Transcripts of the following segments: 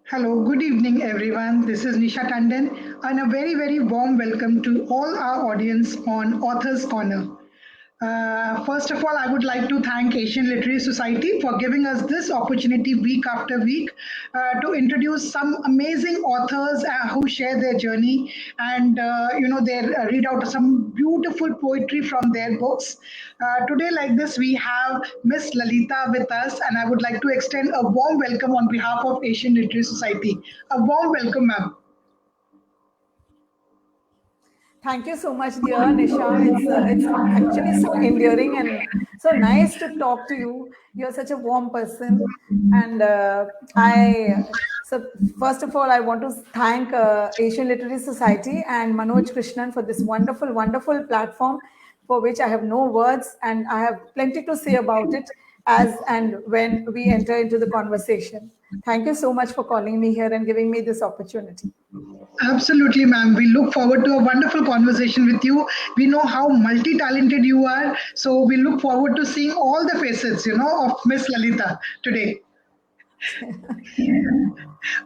Hello, good evening, everyone. This is Nisha Tandon, and a very, very warm welcome to all our audience on Authors Corner. First of all, I would like to thank Asian Literary Society for giving us this opportunity week after week to introduce some amazing authors who share their journey and they read out some beautiful poetry from their books. Today, like this, we have Miss Lalita with us, and I would like to extend a warm welcome on behalf of Asian Literary Society. A warm welcome, ma'am. Thank you so much, dear Nisha. It's actually so endearing and so nice to talk to you. You're such a warm person, and I. So first of all, I want to thank Asian Literary Society and Manoj Krishnan for this wonderful, wonderful platform, for which I have no words and I have plenty to say about it as and when we enter into the conversation. Thank you so much for calling me here and giving me this opportunity. Absolutely, ma'am. We look forward to a wonderful conversation with you. We know how multi-talented you are, so we look forward to seeing all the facets, of Miss Lalita today.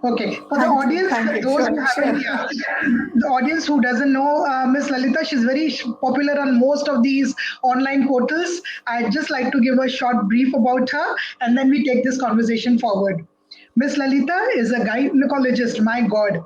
Okay, for the Thank you. audience, Thank you. those who Sure, haven't, sure. yeah, the audience who doesn't know Miss Lalita, she's very popular on most of these online portals. I'd just like to give a short brief about her, and then we take this conversation forward. Miss Lalita is a gynecologist, my God,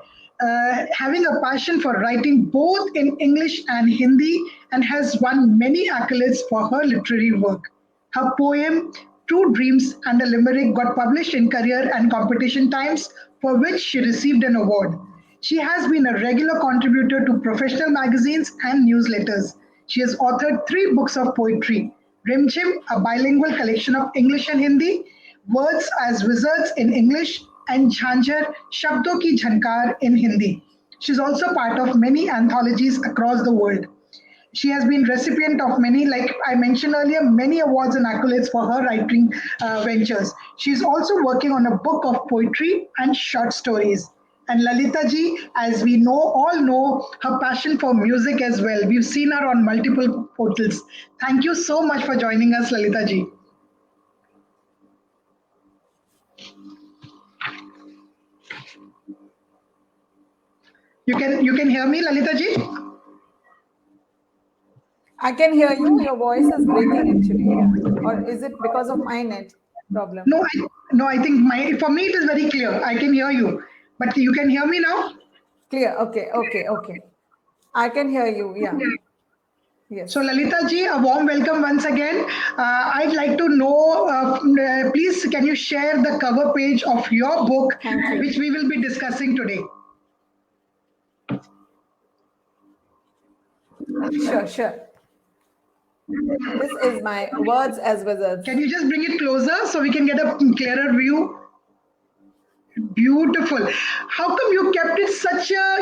having a passion for writing both in English and Hindi, and has won many accolades for her literary work. Her poem True Dreams and a Limerick got published in Career and Competition Times, for which she received an award. She has been a regular contributor to professional magazines and newsletters. She has authored three books of poetry: Rimchim, a bilingual collection of English and Hindi, Words as Wizards in English, and Jhanjhar, Shabdo Ki Jhankar in Hindi. She's also part of many anthologies across the world. She has been recipient of many, like I mentioned earlier, many awards and accolades for her writing ventures. She's also working on a book of poetry and short stories. And Lalita ji, as we all know, her passion for music as well. We've seen her on multiple portals. Thank you so much for joining us, Lalita ji. You can hear me, Lalita ji? I can hear you. Your voice is breaking actually. Yeah. Or is it because of my net problem? No, I think my for me it is very clear. I can hear you, but you can hear me now. Clear. Okay. I can hear you. Yeah. So, Yes. Lalita ji, a warm welcome once again. I'd like to know, please, can you share the cover page of your book, Thank you. which we will be discussing today? Sure. This is my Words as Wizards. Can you just bring it closer so we can get a clearer view? Beautiful. How come you kept it such a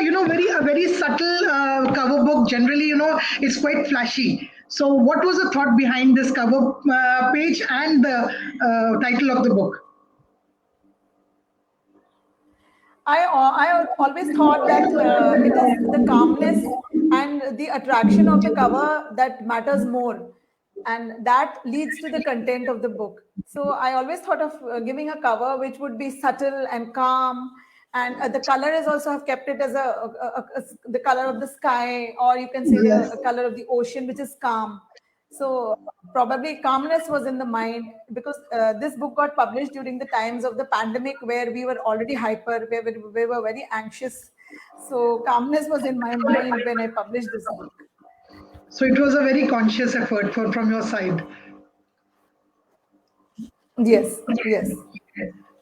very subtle cover book? Generally, it's quite flashy. So, what was the thought behind this cover page and the title of the book? I always thought that it is the calmness and the attraction of the cover that matters more, and that leads to the content of the book. So I always thought of giving a cover which would be subtle and calm, and the color is also have kept it as the color of the sky, or you can say Yes. the color of the ocean, which is calm. So probably calmness was in the mind because this book got published during the times of the pandemic where we were already hyper, we were very anxious. So calmness was in my mind when I published this book. So, it was a very conscious effort from your side. Yes.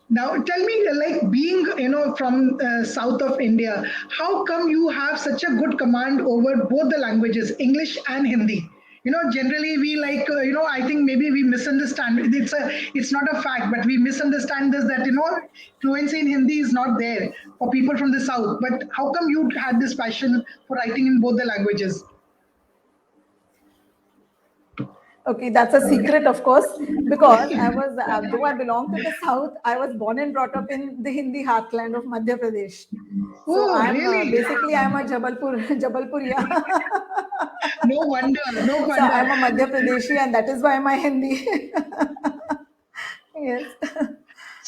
Now, tell me, like being, from south of India, how come you have such a good command over both the languages, English and Hindi? Generally we like, I think maybe we misunderstand. It's not a fact, but we misunderstand this that fluency in Hindi is not there for people from the south. But how come you had this passion for writing in both the languages? Okay, that's a secret, of course, because I was, though I belong to the south, I was born and brought up in the Hindi heartland of Madhya Pradesh. So Oh, I'm really? basically I'm a Jabalpuriya. No wonder, no So wonder. I'm a Madhya Pradeshi, and that is why my Hindi. Yes.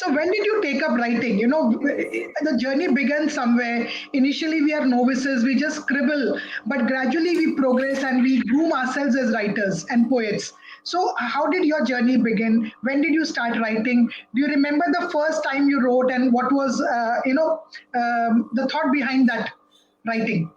So when did you take up writing? The journey began somewhere. Initially, we are novices, we just scribble, but gradually we progress and we groom ourselves as writers and poets. So how did your journey begin? When did you start writing? Do you remember the first time you wrote, and what was, the thought behind that writing?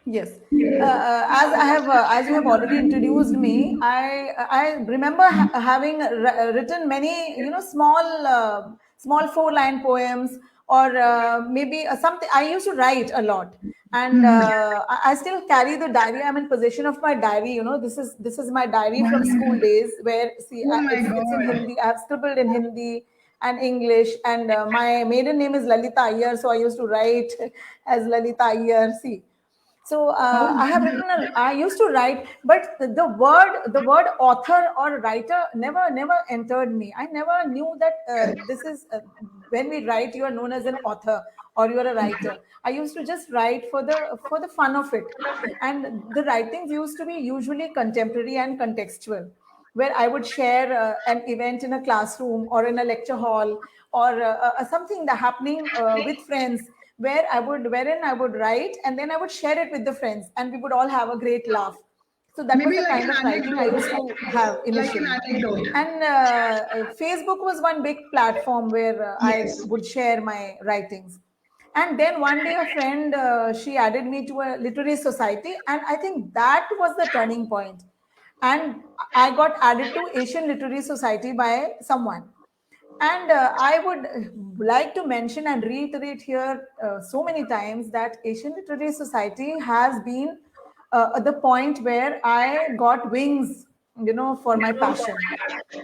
Yes. As you have already introduced me, I remember having written many, small 4-line poems, or maybe something. I used to write a lot, and I still carry the diary. I'm in possession of my diary. This is my diary from school days, where, see, Oh my it's in God. Hindi. I have scribbled in Hindi and English, and my maiden name is Lalita Iyer, so I used to write as Lalita Iyer. See, so Oh, I have written. I used to write, but the word author or writer never entered me. I never knew that this is when we write, you are known as an author or you are a writer. I used to just write for the fun of it, and the writings used to be usually contemporary and contextual, where I would share an event in a classroom or in a lecture hall, or something that happening with friends, wherein I would write, and then I would share it with the friends, and we would all have a great laugh. So that was maybe the like kind an of writing I used anecdote. to have Like an initially. anecdote. And Facebook was one big platform where I Yes. would share my writings. And then one day, a friend, she added me to a literary society, and I think that was the turning point. And I got added to Asian Literary Society by someone. And I would like to mention and reiterate here so many times that Asian Literary Society has been at the point where I got wings, for my passion.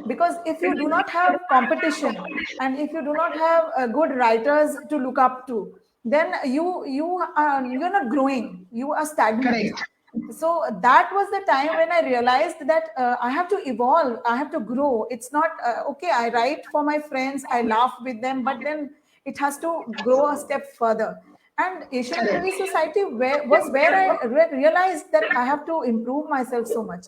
Because if you do not have competition, and if you do not have good writers to look up to, then you're not growing. You are stagnant. Correct. So that was the time when I realized that I have to evolve, I have to grow. It's not okay, I write for my friends, I laugh with them, but then it has to grow a step further. And Asian Correct. Literary Society where I realized that I have to improve myself so much.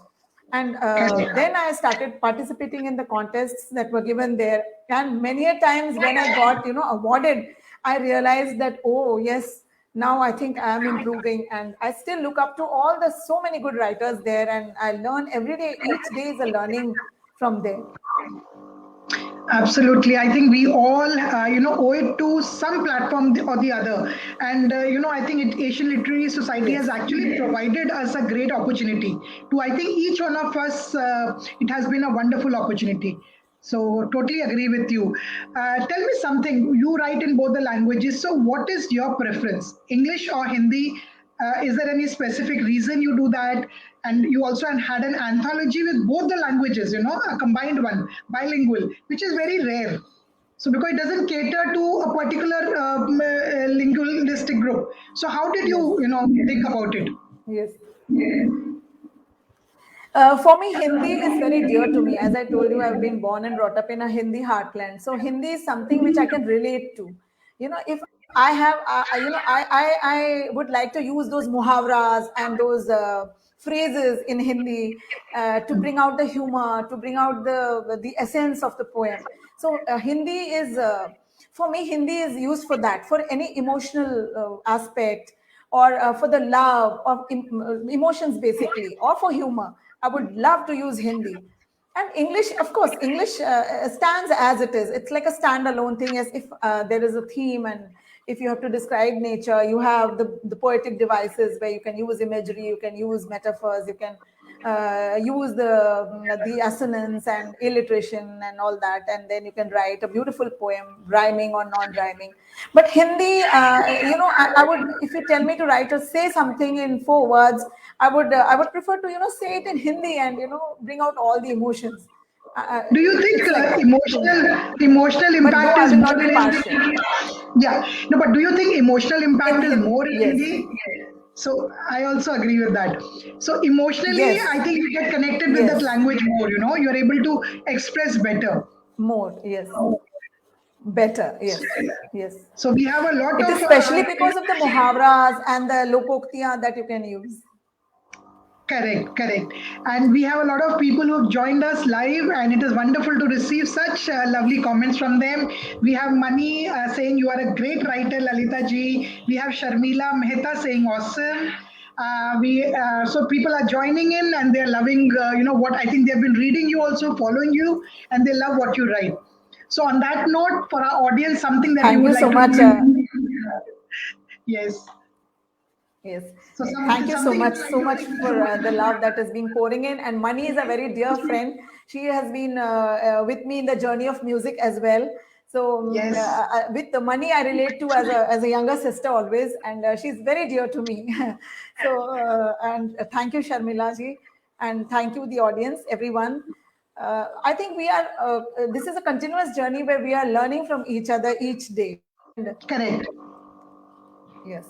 And Correct. then I started participating in the contests that were given there, and many a times when I got awarded, I realized that, oh yes, now I think I am improving, and I still look up to all the so many good writers there, and I learn every day. Each day is a learning from there. Absolutely. I think we all, owe it to some platform or the other. And, I think Asian Literary Society has Yes. actually provided us a great opportunity to, I think, each one of us, it has been a wonderful opportunity. So, totally agree with you. Tell me something. You write in both the languages. So, what is your preference, English or Hindi? Is there any specific reason you do that? And you also had an anthology with both the languages, a combined one, bilingual, which is very rare. So because it doesn't cater to a particular linguistic group. So how did Yes. you, think about it? Yes. For me, Hindi is very dear to me. As I told you, I've been born and brought up in a Hindi heartland. So Hindi is something which I can relate to. If I have, I would like to use those muhavras and those phrases in Hindi to bring out the humor, to bring out the essence of the poem. So Hindi is, for me, Hindi is used for that, for any emotional aspect, or for the love of emotions, basically, or for humor. I would love to use Hindi. And English, of course, English stands as it is. It's like a standalone thing, as if there is a theme, and if you have to describe nature, you have the poetic devices where you can use imagery, you can use metaphors, you can use the assonance and alliteration and all that, and then you can write a beautiful poem, rhyming or non-rhyming. But Hindi, I would, if you tell me to write or say something in 4 words, I would prefer to say it in Hindi, and bring out all the emotions. Do you think It's like that to me. emotional But though impact I is will more not be in, partial yeah, no, but do you think emotional in impact is Hindi. more in Yes, Hindi? So I also agree with that. So emotionally, yes, I think you get connected with that yes, language more. You're able to express better. more, yes, better, yes, yes. So we have a lot It of is especially because of the muhavras and the lokoktiya that you can use. Correct, correct. And we have a lot of people who have joined us live, and it is wonderful to receive such lovely comments from them. We have Mani saying, "You are a great writer, Lalita ji." We have Sharmila Mehta saying, "Awesome." So people are joining in and they're loving, what I think they've been reading you, also following you, and they love what you write. So, on that note, for our audience, something that we Thank would you like so to much. yes. Yes. So, Thank you something you would so like much for the love that is being pouring in. And Mani is a very dear friend. She has been with me in the journey of music as well. So yes. with the Mani, I relate to as a younger sister always, and she's very dear to me. So and thank you, Sharmila ji, and thank you, the audience, everyone. I think we are. This is a continuous journey where we are learning from each other each day, and Correct. yes.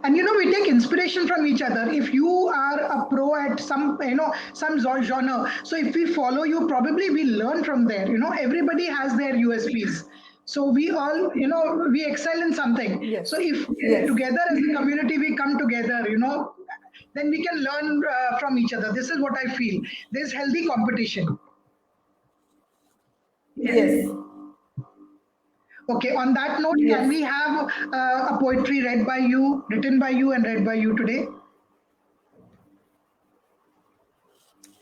And we take inspiration from each other. If you are a pro at some genre, so if we follow you, probably we learn from there. Everybody has their USPs, so we all we excel in something. Yes. So if Yes. together as a community we come together, then we can learn from each other. This is what I feel. There's healthy competition. Yes. Okay, on that note, can Yes. we have a poetry read by you, written by you, and read by you today?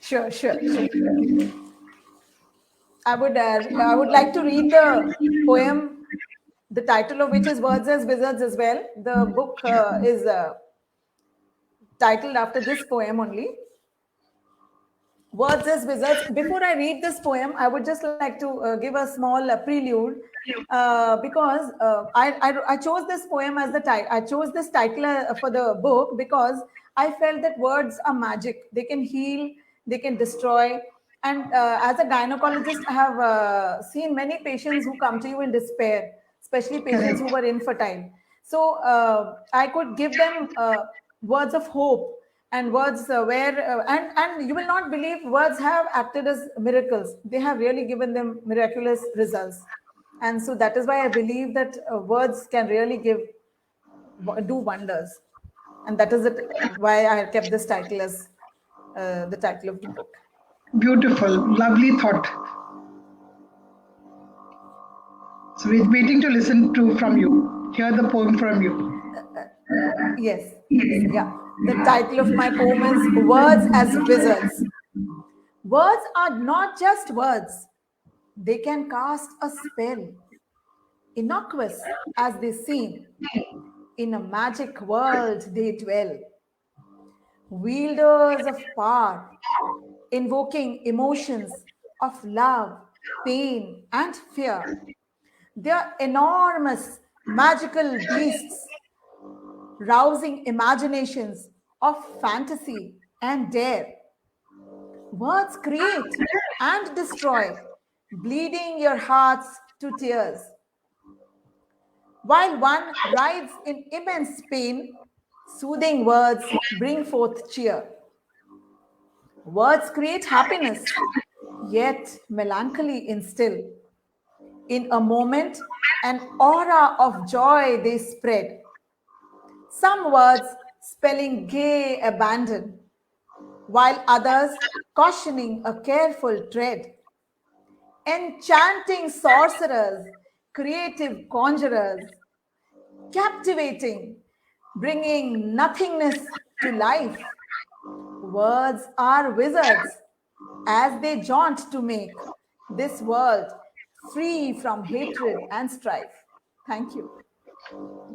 Sure. Sure. I would like to read the poem, the title of which is Words as Wizards as well. The book is titled after this poem only. Words as Wizards. Before I read this poem, I would just like to give a small prelude because I chose this poem as the title. I chose this title for the book because I felt that words are magic. They can heal, they can destroy. And as a gynecologist, I have seen many patients who come to you in despair, especially patients who Correct. were infertile. So I could give them words of hope and words where and you will not believe words have acted as miracles. They have really given them miraculous results, and so that is why I believe that words can really do wonders, and that is it, why I kept this title as the title of the book. Beautiful, lovely thought. So we're waiting to listen to from you. Hear the poem from you. Yes, yeah. The title of my poem is Words as Wizards. Words are not just words, they can cast a spell, innocuous as they seem. In a magic world they dwell, wielders of power, invoking emotions of love, pain, and fear. They are enormous magical beasts, rousing imaginations of fantasy and dare. Words create and destroy, bleeding your hearts to tears. While one writhes in immense pain, soothing words bring forth cheer. Words create happiness, yet melancholy instill. In a moment, an aura of joy they spread. Some words spelling gay abandon, while others cautioning a careful tread. Enchanting sorcerers, creative conjurers, captivating, bringing nothingness to life. Words are wizards as they jaunt to make this world free from hatred and strife. Thank you.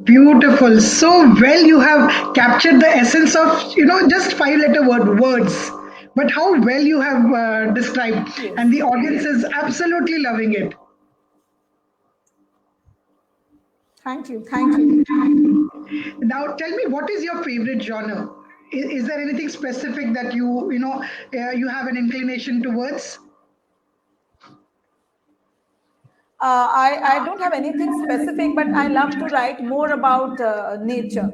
Beautiful. So well you have captured the essence of, just five-letter word, words. But how well you have described. Yes. And the audience is absolutely loving it. Thank you. Thank you. Now, tell me, what is your favorite genre? Is there anything specific that you have an inclination towards? I don't have anything specific, but I love to write more about nature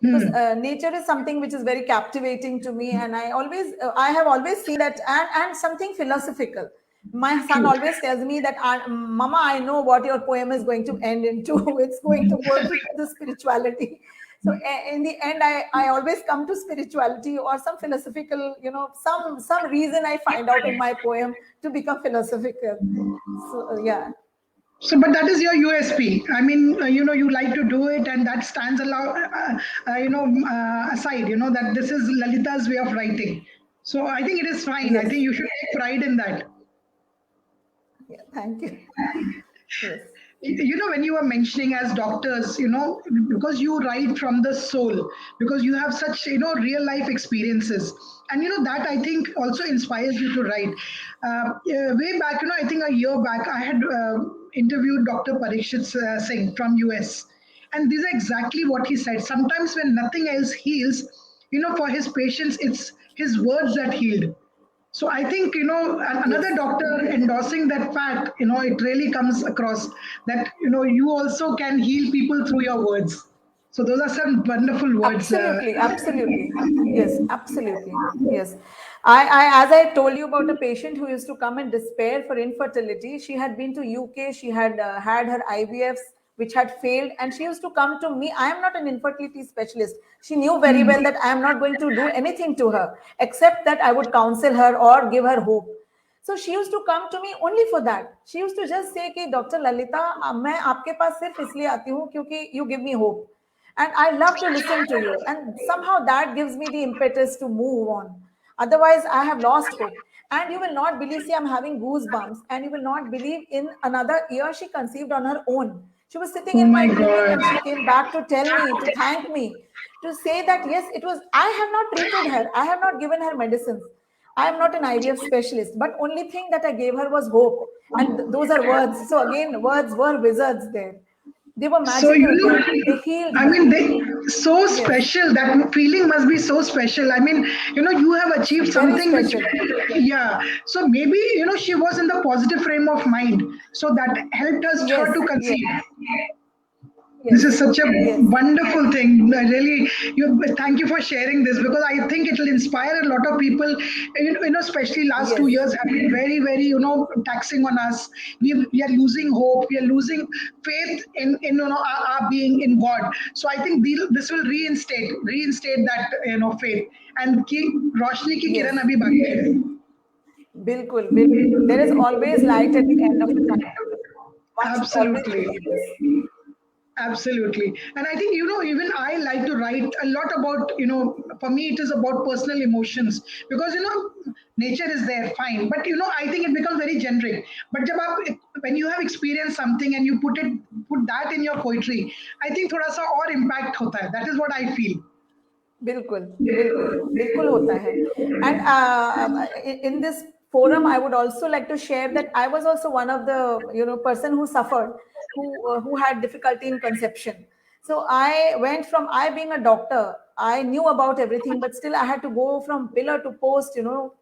because nature is something which is very captivating to me, and I have always seen that, and something philosophical. My son True. always tells me that, Mama, I know what your poem is going to end into. It's going to go to the spirituality. So in the end, I always come to spirituality or some philosophical, some reason I find out in my poem to become philosophical. So yeah. So, but that is your USP. I mean, you like to do it, and that stands aside. That this is Lalita's way of writing. So I think it is fine. I Yes. think you should take pride in that. Yeah, thank you. Yes. When you were mentioning as doctors, because you write from the soul, because you have such real life experiences, and that I think also inspires you to write. Way back, I think a year back, I had interviewed Dr. Parikshit Singh from US, and these are exactly what he said. Sometimes when nothing else heals, for his patients, it's his words that healed. So I think another Yes. doctor endorsing that fact, it really comes across that you also can heal people through your words. So those are some wonderful words. Absolutely, absolutely. Yes, absolutely. Yes. As I told you about a patient who used to come in despair for infertility, she had been to UK, she had had her IVFs, which had failed, and she used to come to me. I am not an infertility specialist. She knew very well that I am not going to do anything to her, except that I would counsel her or give her hope. So she used to come to me only for that. She used to just say कि doctor Lalita मैं आपके पास सिर्फ इसलिए आती हूँ क्योंकि you give me hope and I love to listen to you, and somehow that gives me the impetus to move on. Otherwise I have lost hope. And you will not believe, see, I'm having goosebumps, and you will not believe, in another year she conceived on her own. She was sitting Oh in my my clinic God. and she came back to tell me, to thank me, to say that yes, it was, I have not treated her, I have not given her medicines, I am not an IVF specialist, but only thing that I gave her was hope. And those are words. So again, words were wizards there. They were So magical there. They healed I her. mean, they so Yes, special. That feeling must be so special. I mean, you have achieved very something which, special. yeah. So maybe she was in the positive frame of mind, so that helped us her Yes, to yes, conceive. This is yes, such a yes, wonderful thing. Really, thank you for sharing this, because I think it will inspire a lot of people. Especially last yes, 2 years have been very, very, taxing on us. We are losing hope. We are losing faith in our being in God. So I think this will reinstate that faith, and keep Roshni ki yes. kiran abhi baki hai. Bilkul, bilkul. There is always light at the end of the tunnel. One should always Absolutely. believe this. Absolutely. And I think, even I like to write a lot about, for me, it is about personal emotions, because, nature is there, fine. But, I think it becomes very generic. But when you have experienced something and you put that in your poetry, I think thoda sa और impact hota hai. That is what I feel. बिल्कुल, बिल्कुल, बिल्कुल होता है. And in this forum, I would also like to share that I was also one of the person who suffered, who had difficulty in conception. So I went from, I being a doctor, I knew about everything, but still I had to go from pillar to post, to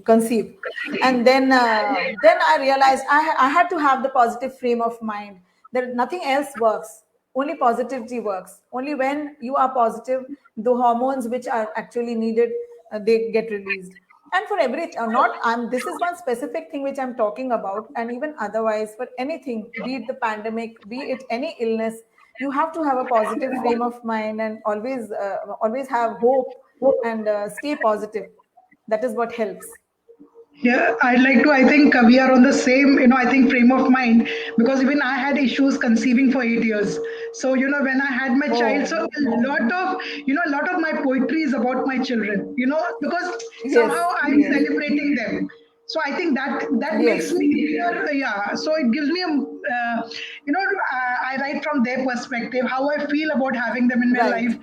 conceive. And then I realized I had to have the positive frame of mind, that nothing else works, only positivity works. Only when you are positive, the hormones which are actually needed, they get released. And for every not I'm this is one specific thing which I'm talking about, and even otherwise for anything, be it the pandemic, be it any illness, you have to have a positive frame of mind, and always have hope, and stay positive. That is what helps. Yeah, I'd like to. I think we are on the same, I think frame of mind, because even I had issues conceiving for 8 years. So, when I had my child, so Oh, a lot of my poetry is about my children, because yes, somehow I'm yes, celebrating them. So I think that makes yes, me clear, yeah. So it gives me I write from their perspective, how I feel about having them in my right, life.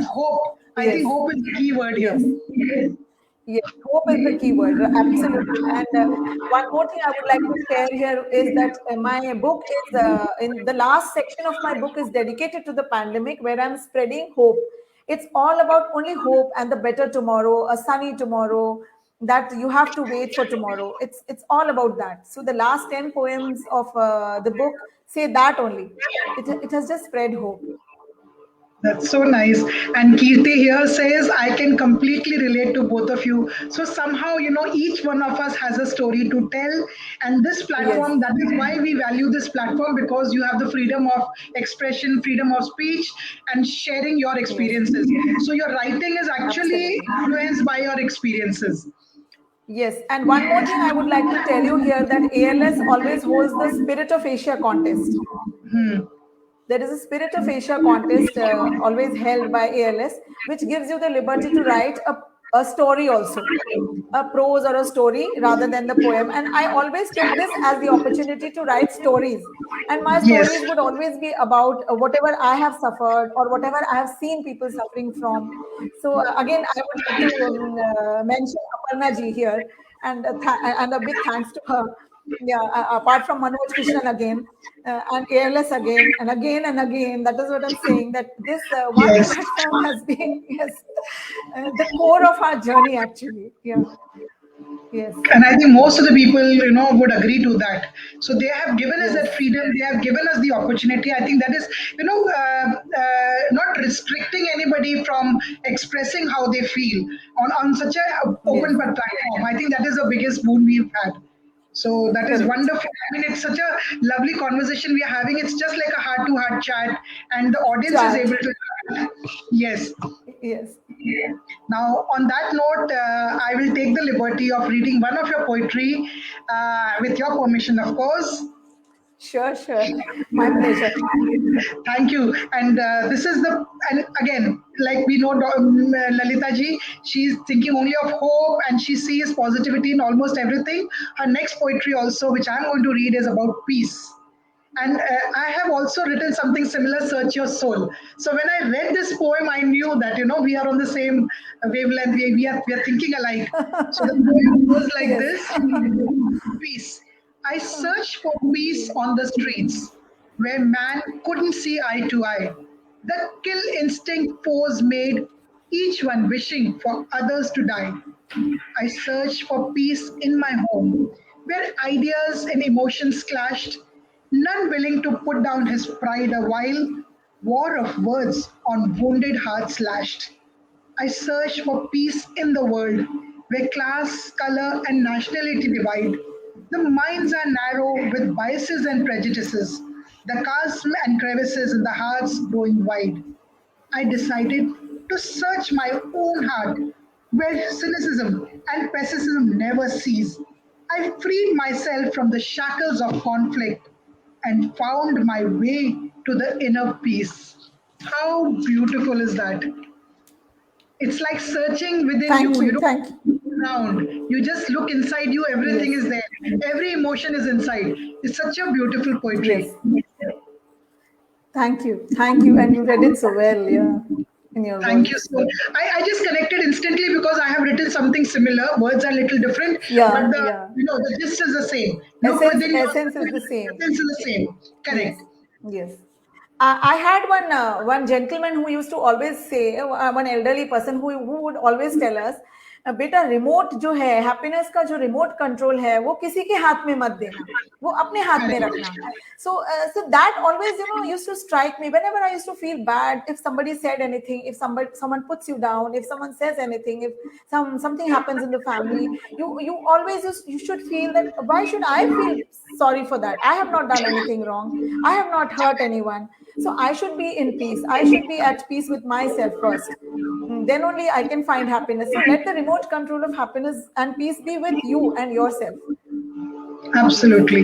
Hope. I think yes, hope is the key word here. yes. Yes, hope is the key word, absolutely. And one more thing I would like to share here is that my book is, in the last section of my book is dedicated to the pandemic, where I'm spreading hope. It's all about only hope and the better tomorrow, a sunny tomorrow, that you have to wait for tomorrow. It's all about that. So the last 10 poems of the book say that only. It has just spread hope. That's so nice. And Kirti here says, I can completely relate to both of you. So somehow, each one of us has a story to tell. And this Yes, platform, that is why we value this platform, because you have the freedom of expression, freedom of speech, and sharing your yes, experiences. So your writing is actually absolutely. influenced by your experiences. Yes, and one more thing I would like to tell you here that ALS always holds the Spirit of Asia contest. There is a Spirit of Asia contest always held by ALS, which gives you the liberty to write a story also, a prose or a story rather than the poem. And I always took this as the opportunity to write stories. And my Yes. stories would always be about whatever I have suffered or whatever I have seen people suffering from. So again, I would like to mention Aparna ji here, and and a big thanks to her. Yeah, apart from Manoj Krishnan again, and ALS again, and again and again. That is what I'm saying. That this one Yes. platform has been, yes, the core of our journey actually. Yeah. Yes. And I think most of the people, would agree to that. So they have given us that Yes. freedom, they have given us the opportunity. I think that is, not restricting anybody from expressing how they feel on such a Yes. open platform. I think that is the biggest boon we've had. So that is Correct. wonderful. I mean, it's such a lovely conversation we are having. It's just like a heart to heart chat, and the audience is Chat. able to. Yes. Yes. Now, on that note, I will take the liberty of reading one of your poetry, with your permission, of course. Sure. Sure. My pleasure. Thank you. And this is and again, like we know, Lalita ji, she's thinking only of hope and she sees positivity in almost everything. Her next poetry, also, which I'm going to read, is about peace. And I have also written something similar, Search Your Soul. So when I read this poem, I knew that, we are on the same wavelength, we are thinking alike. So the poem goes like Yes. this: Peace. I searched for peace on the streets where man couldn't see eye to eye. The kill instinct foes made, each one wishing for others to die. I searched for peace in my home, where ideas and emotions clashed, none willing to put down his pride a while, war of words on wounded hearts lashed. I search for peace in the world, where class, color, and nationality divide. The minds are narrow with biases and prejudices, the chasm and crevices in the hearts growing wide. I decided to search my own heart, where cynicism and pessimism never cease. I freed myself from the shackles of conflict and found my way to the inner peace. How beautiful is that? It's like searching within Thank you. You you. don't Thank you. look around. You just look inside you. Everything Yes. is there. Every emotion is inside. It's such a beautiful poetry. Yes. Thank you. Thank you. And you read it so well. Yeah. In your Thank you words. so. I just connected instantly because I have written something similar. Words are a little different, but Yeah. the Yeah. the gist is the same. Look Essence. within Essence is yourself. the same. Essence is the same. Yes. Correct. Yes. I had one gentleman who used to always say, one elderly person who would always tell us, बेटा remote जो है happiness का जो remote control है वो किसी के हाथ में मत देना वो अपने हाथ में Correct. रखना so that always used to strike me whenever I used to feel bad if somebody said anything if someone puts you down if someone says anything if something happens in the family you always you should feel that why should I feel sorry for that I have not done anything wrong I have not hurt anyone so I should be in peace I should be at peace with myself first. Then only I can find happiness so let the remote control of happiness and peace be with you and yourself. Yes. Absolutely.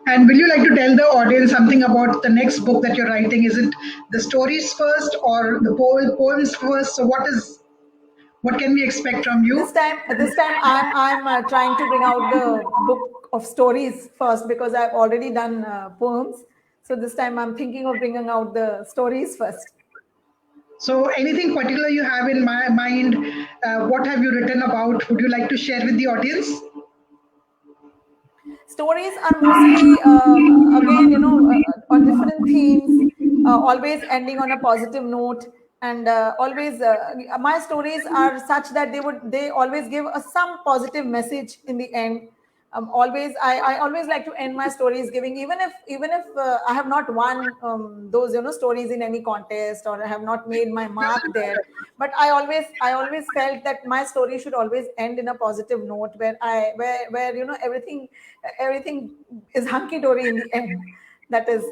And will you like to tell the audience something about the next book that you're writing? Is it the stories first or the poems first? So what can we expect from you? This time I'm trying to bring out the book of stories first because I've already done poems. So this time I'm thinking of bringing out the stories first. So anything particular you have in my mind? What have you written about? Would you like to share with the audience? Stories are mostly again on different themes, always ending on a positive note, and always my stories are such that they always give us some positive message in the end. always I always like to end my stories giving, even if I have not won those stories in any contest, or I have not made my mark there, but I always felt that my story should always end in a positive note, where everything is hunky dory in the end. That is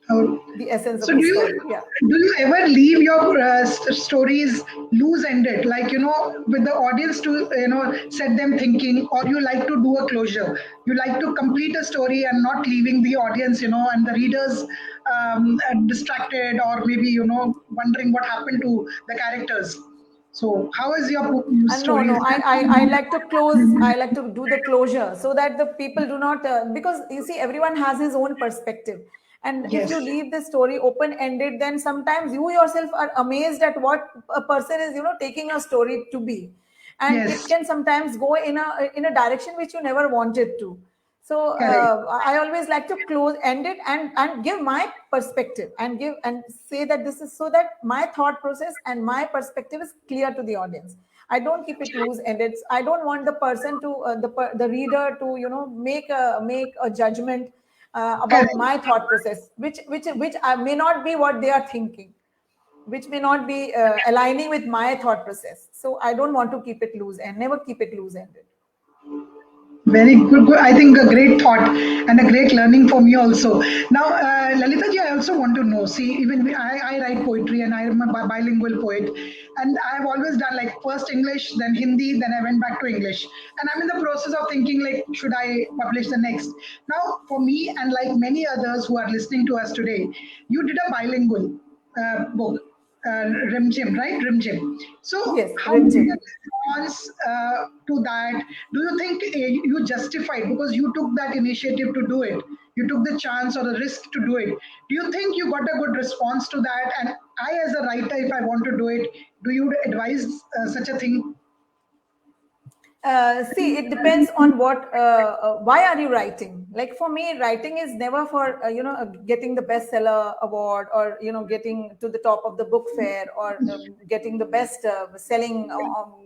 Oh. the essence So of the story. Yeah. do you ever leave your stories loose ended, like with the audience to set them thinking, or you like to do a closure? You like to complete a story and not leaving the audience, and the readers distracted, or maybe wondering what happened to the characters. So how is your No, story? no, I like to close. I like to do the closure so that the people do not, because you see, everyone has his own perspective. And if you Yes, leave the story open ended, then sometimes you yourself are amazed at what a person is, taking a story to be. And it yes, can sometimes go in a direction which you never wanted to. So correct. I always like to close, end it, and give my perspective, and say that this is so that my thought process and my perspective is clear to the audience. I don't keep it loose ended. I don't want the person to the reader to make a judgment about Correct. my thought process, which may not be what they are thinking, which may not be aligning with my thought process. So I don't want to keep it loose and never keep it loose ended. Very good, good. I think a great thought and a great learning for me also. Now, Lalita ji, I also want to know. See, even I write poetry, and I am a bilingual poet, and I've always done like first English, then Hindi, then I went back to English, and I'm in the process of thinking like, should I publish the next? Now, for me and like many others who are listening to us today, you did a bilingual book, Rim Jim, right? Rim Jim. So, Yes, how was Rimjim. the response to that? Do you think you justified because you took that initiative to do it? You took the chance or the risk to do it. Do you think you got a good response to that? And I, as a writer, if I want to do it, do you advise such a thing? See, it depends on why are you writing? Like for me, writing is never for getting the bestseller award, or getting to the top of the book fair, or getting the best selling,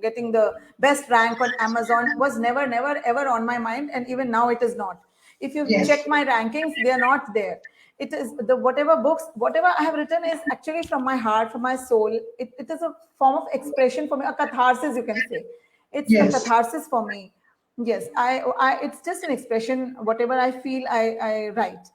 getting the best rank on Amazon. Was never ever on my mind, and even now it is not. If you Yes. check my rankings, they are not there. It is the whatever I have written is actually from my heart, from my soul. It is a form of expression for me, a catharsis, you can say. It's a Yes. catharsis for me. Yes, it's just an expression. Whatever I feel, I write.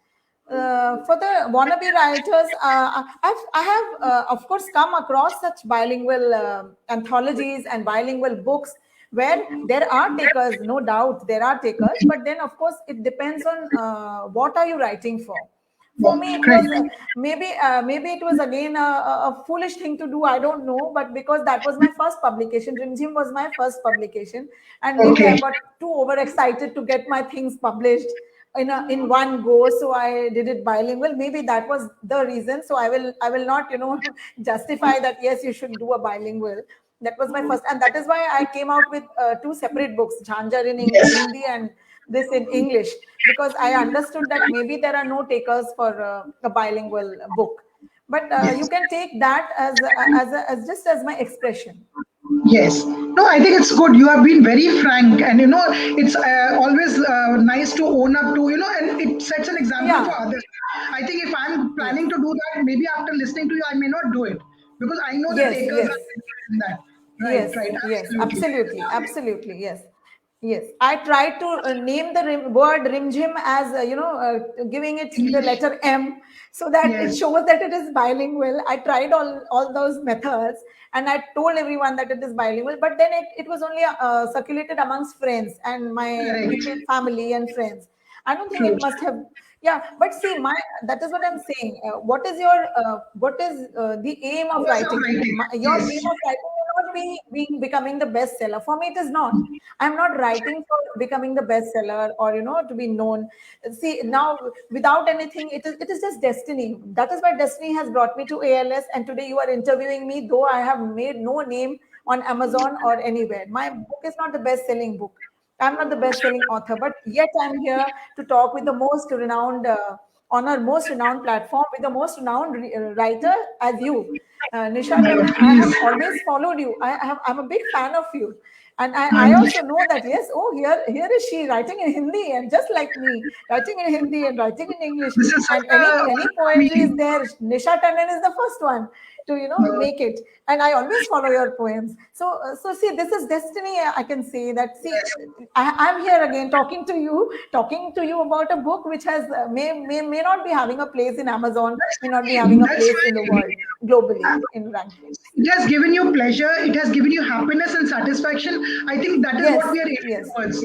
For the wannabe writers, I have of course come across such bilingual anthologies and bilingual books where there are takers, no doubt there are takers, but then of course it depends on what are you writing for. For me it was Correct. maybe it was again a foolish thing to do, I don't know, but because that was my first publication, Rimjim was my first publication, and maybe I Okay. got too overexcited to get my things published in one go, so I did it bilingual. Maybe that was the reason. So I will not justify that yes, you should do a bilingual. That was my first, and that is why I came out with two separate books, Jhanjar in Yes. Hindi and this in English, because I understood that maybe there are no takers for a bilingual book, but you Yes. can take that as just as my expression. Yes. No, I think it's good. You have been very frank, and it's always nice to own up to, and it sets an example Yeah. for others. I think if I'm Yes. planning to do that, maybe after listening to you, I may not do it because I know the Yes. takers Yes. are in that. Right, Yes, right. yes, Absolutely. absolutely, absolutely, yes, yes. I tried to name the word rimjim as giving it the English. letter M, so that it Yes. shows that it is bilingual. I tried all those methods, and I told everyone that it is bilingual. But then it was only circulated amongst friends and my Correct. immediate family and friends. I don't think True. it must have. Yeah, but see, my that is what I'm saying. What is the aim of Purpose of writing? writing. Your Yes. aim of writing may not be becoming the bestseller. For me, it is not. I'm not writing for becoming the bestseller or to be known. See, now without anything, it is just destiny. That is why destiny has brought me to ALS, and today you are interviewing me, though I have made no name on Amazon or anywhere. My book is not the best-selling book. I'm not the best-selling author, but yet I'm here to talk with the most renowned, on our most renowned platform, with the most renowned writer as you, Nisha No, Tandon. I have please. always followed you. I'm a big fan of you, And I also know that, yes, oh, here is she writing in Hindi, and just like me, writing in Hindi and writing in English. This is such And a any wonderful poetry is meeting. there. Nisha Tandon is the first one to make it. And I always follow your poems. So see, this is destiny. I can say that. See, Yes, I'm here again talking to you about a book which has may not be having a place in Amazon, that's may not be fine. having a That's place in the world globally fine. in rankings. It has given you pleasure, it has given you happiness and satisfaction. I think that is what Yes, we are aiming yes. towards.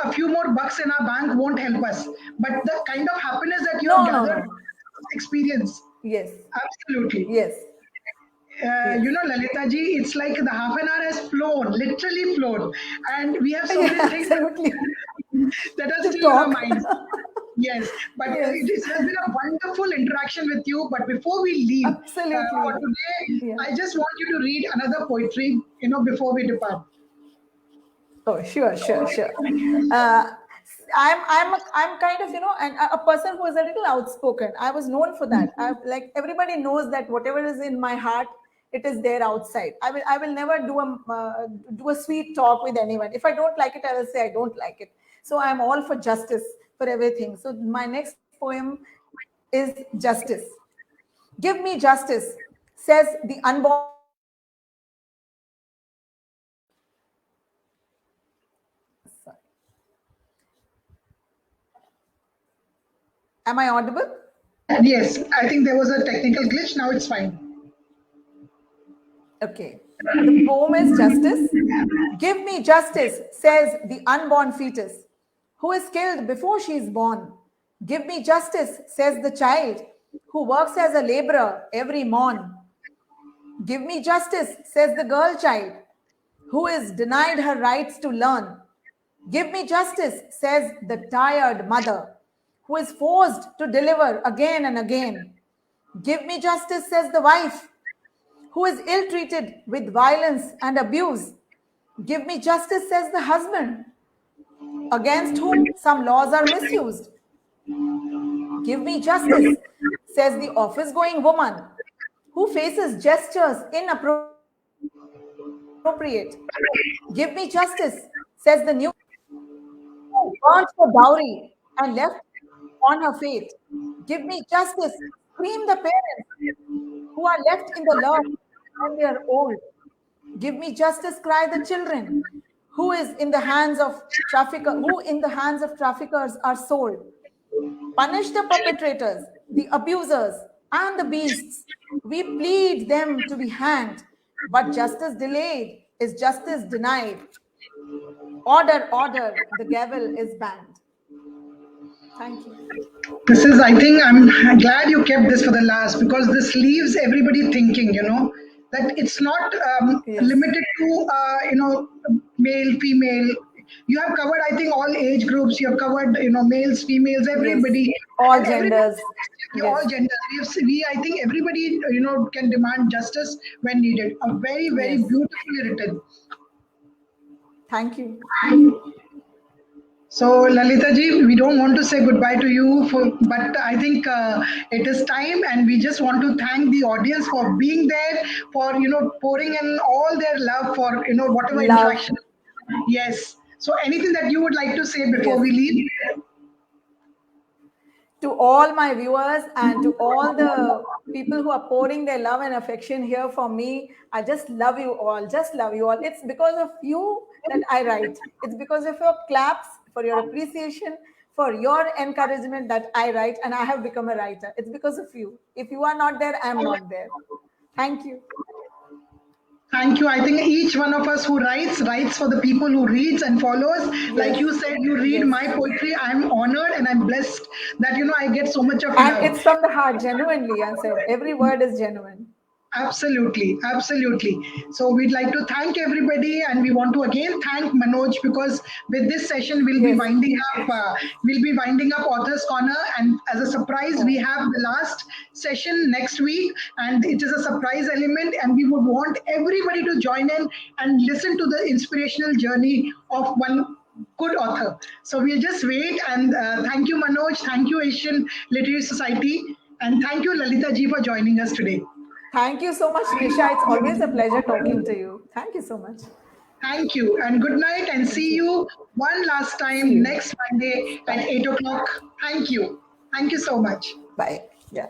A few more bucks in our bank won't help us, but the kind of happiness that you have No, no, gathered no. experience, Yes, absolutely. yes, yes. Lalita ji, it's like the half an hour has flown, literally flown, and we have so many Yeah, things absolutely. that are To still in our talk. minds. Yes, but Yes, it has been a wonderful interaction with you. But before we leave for absolutely. today, Yeah. I just want you to read another poetry, before we depart. Oh, sure, sure, sure. Uh, I'm kind of a person who is a little outspoken. I was known for that. Like everybody knows that whatever is in my heart, it is there outside. I will never do a sweet talk with anyone. If I don't like it, I will say I don't like it. So I'm all for justice for everything. So my next poem is justice. Give me justice, says the unborn fetus. Sorry. Am I audible? Yes, I think there was a technical glitch. Now it's fine. Okay. The poem is Justice. Give me justice, says the unborn fetus, who is killed before she is born. Give me justice, says the child, who works as a laborer every morn. Give me justice, says the girl child, who is denied her rights to learn. Give me justice, says the tired mother, who is forced to deliver again and again. Give me justice, says the wife, who is ill treated with violence and abuse. Give me justice, says the husband, against whom some laws are misused. Give me justice, says the office going woman, who faces gestures inappropriate. Give me justice, says the new who burnt for dowry and left on her fate. Give me justice, scream the parents who are left in the lurch when they are old. Give me justice, cry the children who in the hands of traffickers are sold. Punish the perpetrators, the abusers, and the beasts. We plead them to be hanged, but justice delayed is justice denied. Order, order, the gavel is banned. Thank you. I think I'm glad you kept this for the last because this leaves everybody thinking, that it's not Yes, limited to, male, female. You have covered, I think, all age groups. You have covered, males, females, yes. everybody, All and everybody, genders. Yes, all genders. I think everybody, can demand justice when needed. A very, very yes. beautifully written. Thank you. So, Lalita ji, we don't want to say goodbye to you, but I think it is time, and we just want to thank the audience for being there, for pouring in all their love for whatever Love. interaction. Yes. So, anything that you would like to say before Yes. we leave? To all my viewers and to all the people who are pouring their love and affection here for me, I just love you all. Just love you all. It's because of you that I write. It's because of your claps, for your appreciation, for your encouragement that I write and I have become a writer. It's because of you. If you are not there, I'm not there. Thank you. Thank you. I think each one of us who writes for the people who reads and follows. Like Yes. you said, you read Yes. my poetry. I'm honored and I'm blessed that I get so much of And love. it's from the heart, genuinely, I said. Every word is genuine. Absolutely, absolutely. So we'd like to thank everybody, and we want to again thank Manoj because with this session Yes. we'll be winding up Authors Corner, and as a surprise, we Oh, have the last session next week, and it is a surprise element, and we would want everybody to join in and listen to the inspirational journey of one good author. So we'll just wait, and thank you, Manoj, thank you, Asian Literary Society, and thank you, Lalita ji, for joining us today. thank you so much, Nisha. It's always a pleasure talking to you. Thank you so much. Thank you and good night and Thank see you. you one last See time you. next Monday at Bye. 8 o'clock. Thank you. Thank you so much. Bye. Yeah.